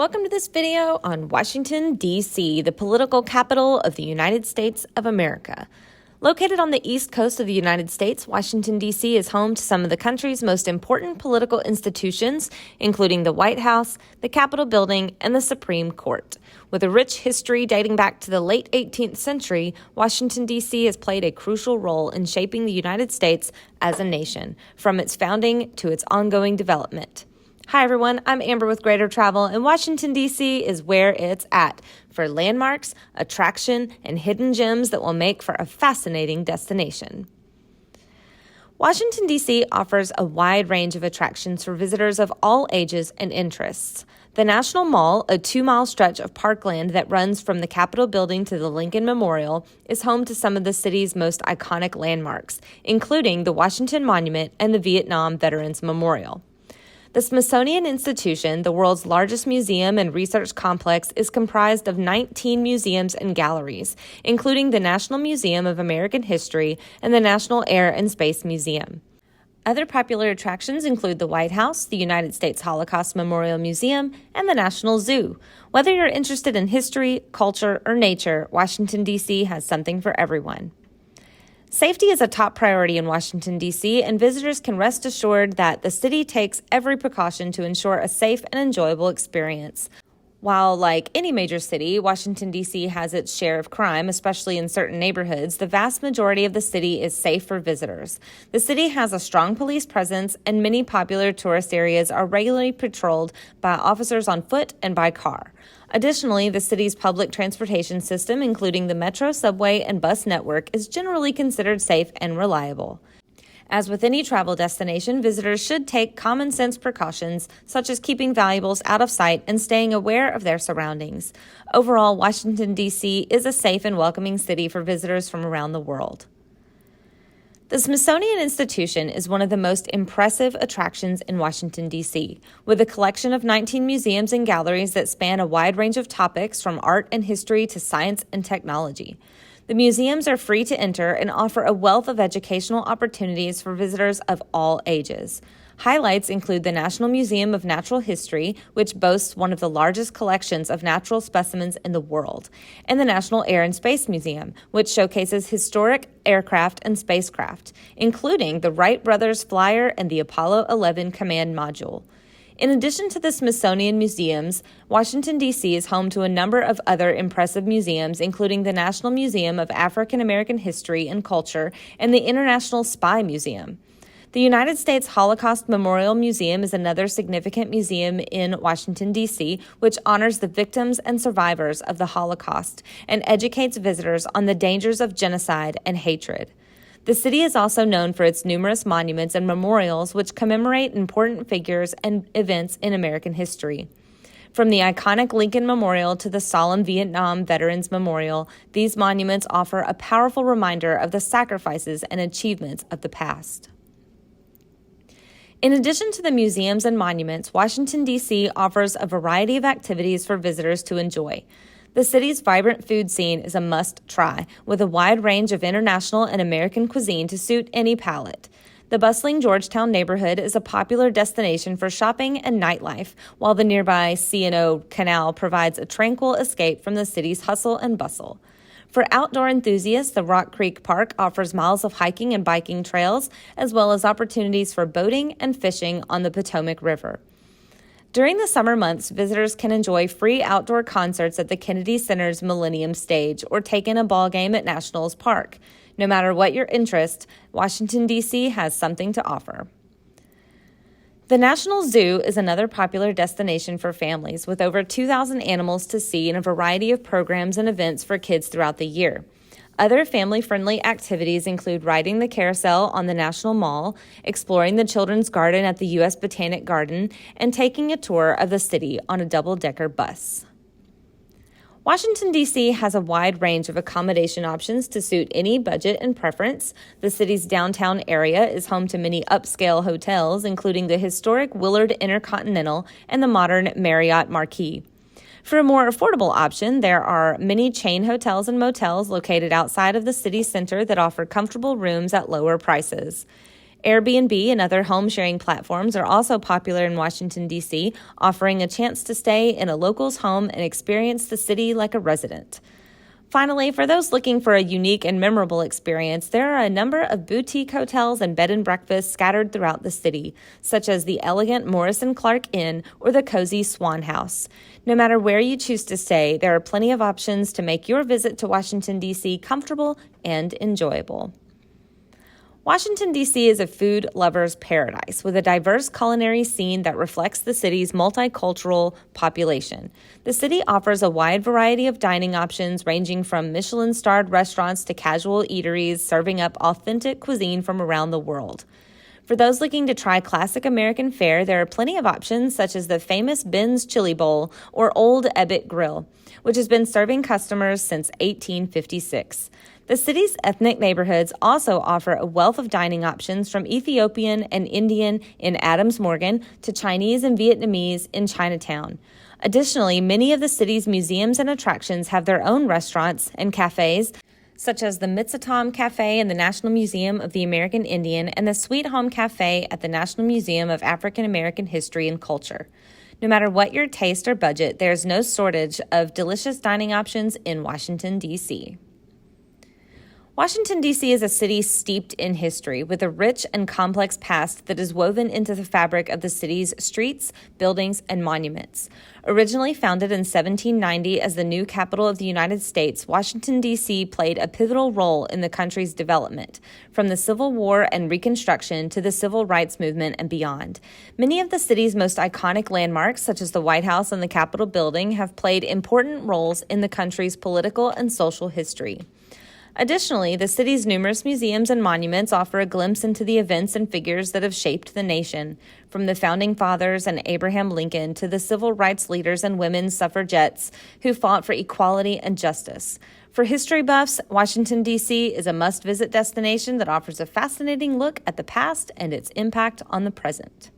Welcome to this video on Washington, D.C., the political capital of the United States of America. Located on the east coast of the United States, Washington, D.C. is home to some of the country's most important political institutions, including the White House, the Capitol Building, and the Supreme Court. With a rich history dating back to the late 18th century, Washington, D.C. has played a crucial role in shaping the United States as a nation, from its founding to its ongoing development. Hi, everyone. I'm Amber with Greater Travel, and Washington, D.C. is where it's at for landmarks, attraction, and hidden gems that will make for a fascinating destination. Washington, D.C. offers a wide range of attractions for visitors of all ages and interests. The National Mall, a 2-mile stretch of parkland that runs from the Capitol Building to the Lincoln Memorial, is home to some of the city's most iconic landmarks, including the Washington Monument and the Vietnam Veterans Memorial. The Smithsonian Institution, the world's largest museum and research complex, is comprised of 19 museums and galleries, including the National Museum of American History and the National Air and Space Museum. Other popular attractions include the White House, the United States Holocaust Memorial Museum, and the National Zoo. Whether you're interested in history, culture, or nature, Washington, D.C. has something for everyone. Safety is a top priority in Washington, D.C., and visitors can rest assured that the city takes every precaution to ensure a safe and enjoyable experience. While, like any major city, Washington, D.C. has its share of crime, especially in certain neighborhoods, the vast majority of the city is safe for visitors. The city has a strong police presence, and many popular tourist areas are regularly patrolled by officers on foot and by car. Additionally, the city's public transportation system, including the metro, subway, and bus network, is generally considered safe and reliable. As with any travel destination, visitors should take common sense precautions, such as keeping valuables out of sight and staying aware of their surroundings. Overall, Washington, D.C. is a safe and welcoming city for visitors from around the world. The Smithsonian Institution is one of the most impressive attractions in Washington, D.C., with a collection of 19 museums and galleries that span a wide range of topics from art and history to science and technology. The museums are free to enter and offer a wealth of educational opportunities for visitors of all ages. Highlights include the National Museum of Natural History, which boasts one of the largest collections of natural specimens in the world, and the National Air and Space Museum, which showcases historic aircraft and spacecraft, including the Wright brothers flyer and the Apollo 11 command module. In addition to the Smithsonian Museums, Washington, D.C. is home to a number of other impressive museums, including the National Museum of African American History and Culture and the International Spy Museum. The United States Holocaust Memorial Museum is another significant museum in Washington, D.C., which honors the victims and survivors of the Holocaust and educates visitors on the dangers of genocide and hatred. The city is also known for its numerous monuments and memorials which commemorate important figures and events in American history. From the iconic Lincoln Memorial to the solemn Vietnam Veterans Memorial, these monuments offer a powerful reminder of the sacrifices and achievements of the past. In addition to the museums and monuments, Washington, D.C. offers a variety of activities for visitors to enjoy. The city's vibrant food scene is a must-try, with a wide range of international and American cuisine to suit any palate. The bustling Georgetown neighborhood is a popular destination for shopping and nightlife, while the nearby C&O Canal provides a tranquil escape from the city's hustle and bustle. For outdoor enthusiasts, the Rock Creek Park offers miles of hiking and biking trails, as well as opportunities for boating and fishing on the Potomac River. During the summer months, visitors can enjoy free outdoor concerts at the Kennedy Center's Millennium Stage or take in a ball game at Nationals Park. No matter what your interest, Washington, D.C. has something to offer. The National Zoo is another popular destination for families, with over 2,000 animals to see and a variety of programs and events for kids throughout the year. Other family-friendly activities include riding the carousel on the National Mall, exploring the Children's Garden at the U.S. Botanic Garden, and taking a tour of the city on a double-decker bus. Washington, D.C. has a wide range of accommodation options to suit any budget and preference. The city's downtown area is home to many upscale hotels, including the historic Willard Intercontinental and the modern Marriott Marquis. For a more affordable option, there are many chain hotels and motels located outside of the city center that offer comfortable rooms at lower prices. Airbnb and other home-sharing platforms are also popular in Washington, D.C., offering a chance to stay in a local's home and experience the city like a resident. Finally, for those looking for a unique and memorable experience, there are a number of boutique hotels and bed and breakfasts scattered throughout the city, such as the elegant Morrison Clark Inn or the cozy Swan House. No matter where you choose to stay, there are plenty of options to make your visit to Washington, D.C. comfortable and enjoyable. Washington, D.C. is a food lover's paradise with a diverse culinary scene that reflects the city's multicultural population. The city offers a wide variety of dining options ranging from Michelin-starred restaurants to casual eateries serving up authentic cuisine from around the world. For those looking to try classic American fare, there are plenty of options such as the famous Ben's Chili Bowl or Old Ebbitt Grill, which has been serving customers since 1856. The city's ethnic neighborhoods also offer a wealth of dining options from Ethiopian and Indian in Adams Morgan to Chinese and Vietnamese in Chinatown. Additionally, many of the city's museums and attractions have their own restaurants and cafes, such as the Mitzatom Cafe in the National Museum of the American Indian and the Sweet Home Cafe at the National Museum of African American History and Culture. No matter what your taste or budget, there's no shortage of delicious dining options in Washington, D.C. Washington, D.C. is a city steeped in history with a rich and complex past that is woven into the fabric of the city's streets, buildings, and monuments. Originally founded in 1790 as the new capital of the United States, Washington, D.C. played a pivotal role in the country's development, from the Civil War and Reconstruction to the Civil Rights Movement and beyond. Many of the city's most iconic landmarks, such as the White House and the Capitol Building, have played important roles in the country's political and social history. Additionally, the city's numerous museums and monuments offer a glimpse into the events and figures that have shaped the nation, from the Founding Fathers and Abraham Lincoln to the civil rights leaders and women's suffragettes who fought for equality and justice. For history buffs, Washington, D.C. is a must-visit destination that offers a fascinating look at the past and its impact on the present.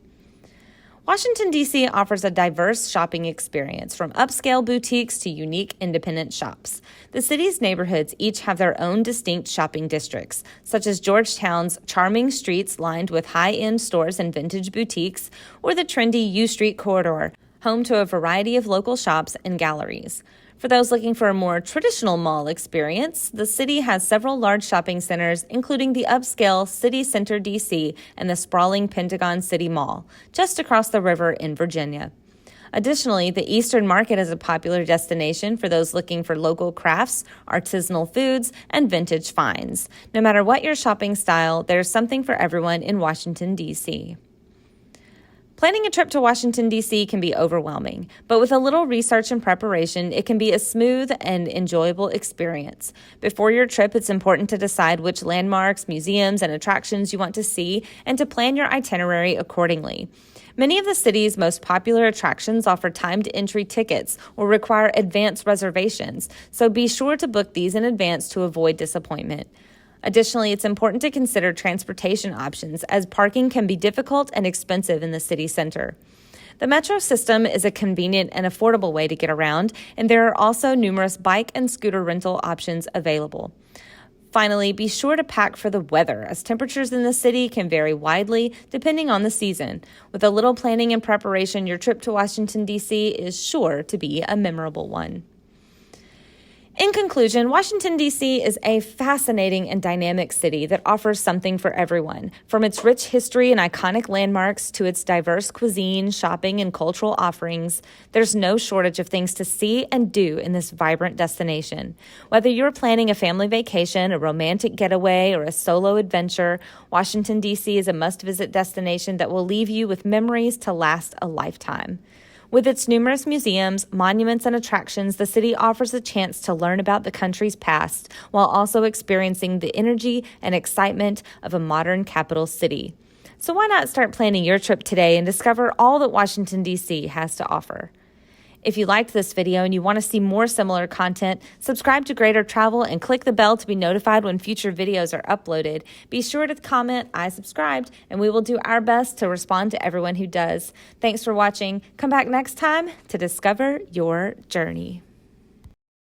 Washington, D.C. offers a diverse shopping experience, from upscale boutiques to unique independent shops. The city's neighborhoods each have their own distinct shopping districts, such as Georgetown's charming streets lined with high-end stores and vintage boutiques, or the trendy U Street corridor, home to a variety of local shops and galleries. For those looking for a more traditional mall experience, the city has several large shopping centers, including the upscale City Center D.C. and the sprawling Pentagon City Mall, just across the river in Virginia. Additionally, the Eastern Market is a popular destination for those looking for local crafts, artisanal foods, and vintage finds. No matter what your shopping style, there's something for everyone in Washington, D.C. Planning a trip to Washington, D.C. can be overwhelming, but with a little research and preparation, it can be a smooth and enjoyable experience. Before your trip, it's important to decide which landmarks, museums, and attractions you want to see and to plan your itinerary accordingly. Many of the city's most popular attractions offer timed entry tickets or require advance reservations, so be sure to book these in advance to avoid disappointment. Additionally, it's important to consider transportation options, as parking can be difficult and expensive in the city center. The metro system is a convenient and affordable way to get around, and there are also numerous bike and scooter rental options available. Finally, be sure to pack for the weather, as temperatures in the city can vary widely depending on the season. With a little planning and preparation, your trip to Washington, D.C. is sure to be a memorable one. In conclusion, Washington, D.C. is a fascinating and dynamic city that offers something for everyone. From its rich history and iconic landmarks to its diverse cuisine, shopping, and cultural offerings, there's no shortage of things to see and do in this vibrant destination. Whether you're planning a family vacation, a romantic getaway, or a solo adventure, Washington, D.C. is a must-visit destination that will leave you with memories to last a lifetime. With its numerous museums, monuments, and attractions, the city offers a chance to learn about the country's past while also experiencing the energy and excitement of a modern capital city. So why not start planning your trip today and discover all that Washington, D.C. has to offer? If you liked this video and you want to see more similar content, subscribe to Greater Travel and click the bell to be notified when future videos are uploaded. Be sure to comment, "I subscribed," and we will do our best to respond to everyone who does. Thanks for watching. Come back next time to discover your journey.